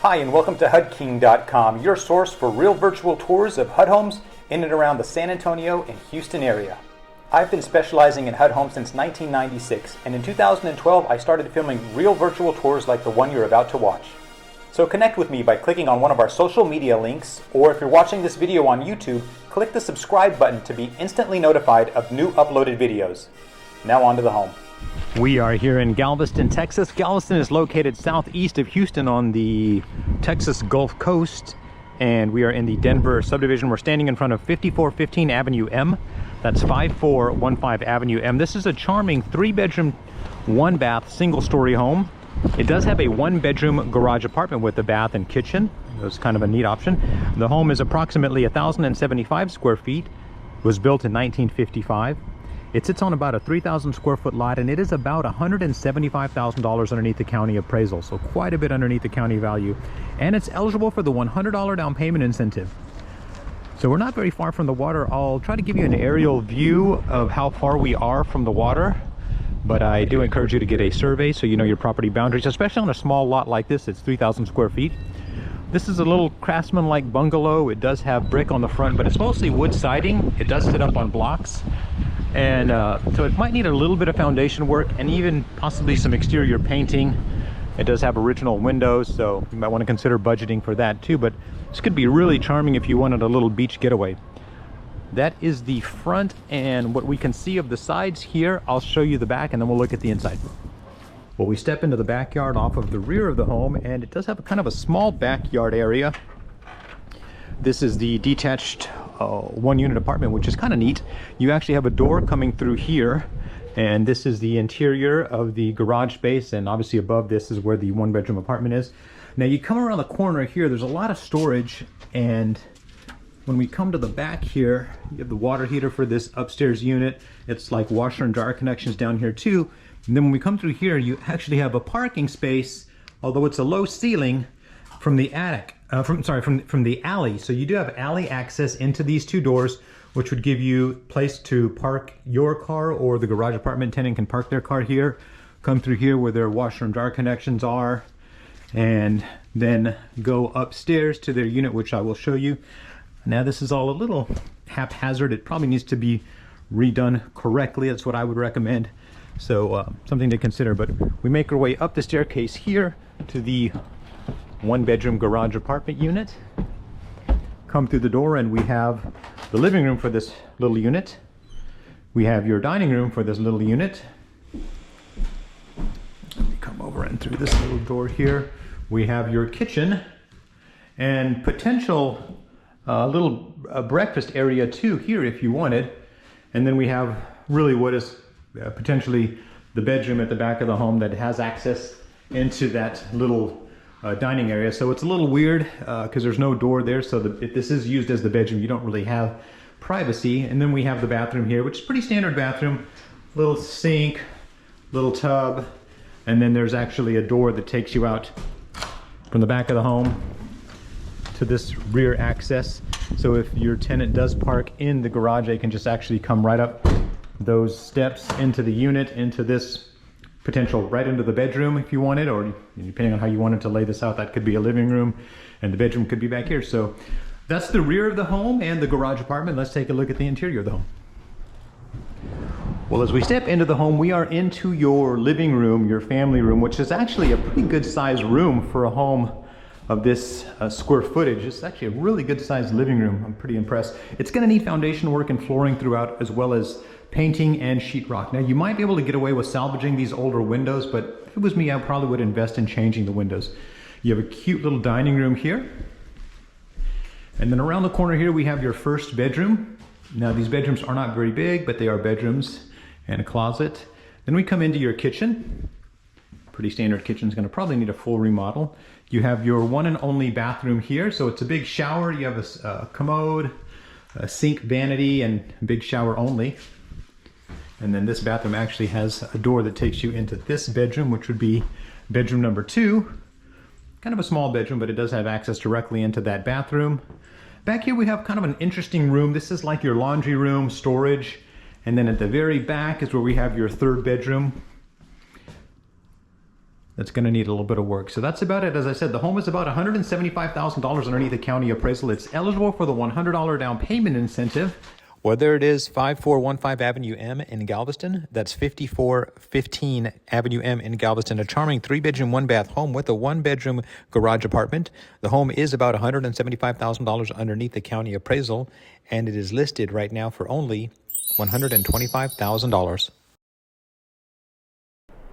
Hi, and welcome to HUDking.com, your source for real virtual tours of HUD homes in and around the San Antonio and Houston area. I've been specializing in HUD homes since 1996, and in 2012 I started filming real virtual tours like the one you're about to watch. So connect with me by clicking on one of our social media links, or if you're watching this video on YouTube, click the subscribe button to be instantly notified of new uploaded videos. Now on to the home. We are here in Galveston, Texas. Galveston is located southeast of Houston on the Texas Gulf Coast, and we are in the Denver subdivision. We're standing in front of 5415 Avenue M. That's 5415 Avenue M. This is a charming 3-bedroom, 1-bath, single-story home. It does have a 1-bedroom garage apartment with a bath and kitchen. That's kind of a neat option. The home is approximately 1,075 square feet. It was built in 1955. It sits on about a 3,000 square foot lot, and it is about $175,000 underneath the county appraisal, so quite a bit underneath the county value. And it's eligible for the $100 down payment incentive. So we're not very far from the water. I'll try to give you an aerial view of how far we are from the water, but I do encourage you to get a survey so you know your property boundaries, especially on a small lot like this. It's 3,000 square feet. This is a little craftsman-like bungalow. It does have brick on the front, but it's mostly wood siding. It does sit up on blocks. And so it might need a little bit of foundation work and even possibly some exterior painting. It does have original windows, so you might want to consider budgeting for that too, but this could be really charming if you wanted a little beach getaway. That is the front, and what we can see of the sides here. I'll show you the back and then we'll look at the inside. Well, we step into the backyard off of the rear of the home, and it does have a kind of a small backyard area. This is the detached 1-unit apartment, which is kind of neat. You actually have a door coming through here, and this is the interior of the garage space, and obviously above this is where the 1-bedroom apartment is. Now you come around the corner here, there's a lot of storage, and when we come to the back here, you have the water heater for this upstairs unit. It's like washer and dryer connections down here too. And then when we come through here, you actually have a parking space, although it's a low ceiling, from the attic. From the alley. So you do have alley access into these 2 doors, which would give you place to park your car, or the garage apartment tenant can park their car here, come through here where their washer and dryer connections are, and then go upstairs to their unit, which I will show you. Now this is all a little haphazard. It probably needs to be redone correctly. That's what I would recommend. So something to consider. But we make our way up the staircase here to the 1-bedroom garage apartment unit. Come through the door, and we have the living room for this little unit. We have your dining room for this little unit. Let me come over and through this little door here. We have your kitchen and potential little breakfast area too here if you wanted. And then we have really what is potentially the bedroom at the back of the home that has access into that little dining area. So it's a little weird because there's no door there, so if this is used as the bedroom, you don't really have privacy. And then we have the bathroom here, which is pretty standard bathroom. Little sink, little tub, and then there's actually a door that takes you out from the back of the home to this rear access. So if your tenant does park in the garage, they can just actually come right up those steps into the unit, into this potential right into the bedroom if you wanted, or depending on how you wanted to lay this out, that could be a living room, and the bedroom could be back here. So that's the rear of the home and the garage apartment. Let's take a look at the interior of the home. Well, as we step into the home, we are into your living room, your family room, which is actually a pretty good sized room for a home of this square footage. It's actually a really good sized living room. I'm pretty impressed. It's going to need foundation work and flooring throughout, as well as painting and sheetrock. Now you might be able to get away with salvaging these older windows, but if it was me, I probably would invest in changing the windows. You have a cute little dining room here. And then around the corner here, we have your first bedroom. Now these bedrooms are not very big, but they are bedrooms and a closet. Then we come into your kitchen. Pretty standard kitchen, is gonna probably need a full remodel. You have your one and only bathroom here. So it's a big shower. You have a commode, a sink, vanity, and big shower only. And then this bathroom actually has a door that takes you into this bedroom, which would be bedroom number 2. Kind of a small bedroom, but it does have access directly into that bathroom. Back here we have kind of an interesting room. This is like your laundry room, storage. And then at the very back is where we have your 3rd bedroom. that's going to need a little bit of work. So that's about it. As I said, the home is about $175,000 underneath the county appraisal. It's eligible for the $100 down payment incentive. Whether it is 5415 Avenue M in Galveston, that's 5415 Avenue M in Galveston, a charming 3-bedroom, 1-bath home with a 1-bedroom garage apartment. The home is about $175,000 underneath the county appraisal, and it is listed right now for only $125,000.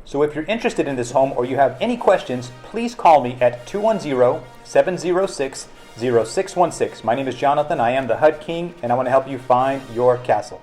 So if you're interested in this home or you have any questions, please call me at 210-706-0616. My name is Jonathan. I am the HUD King, and I want to help you find your castle.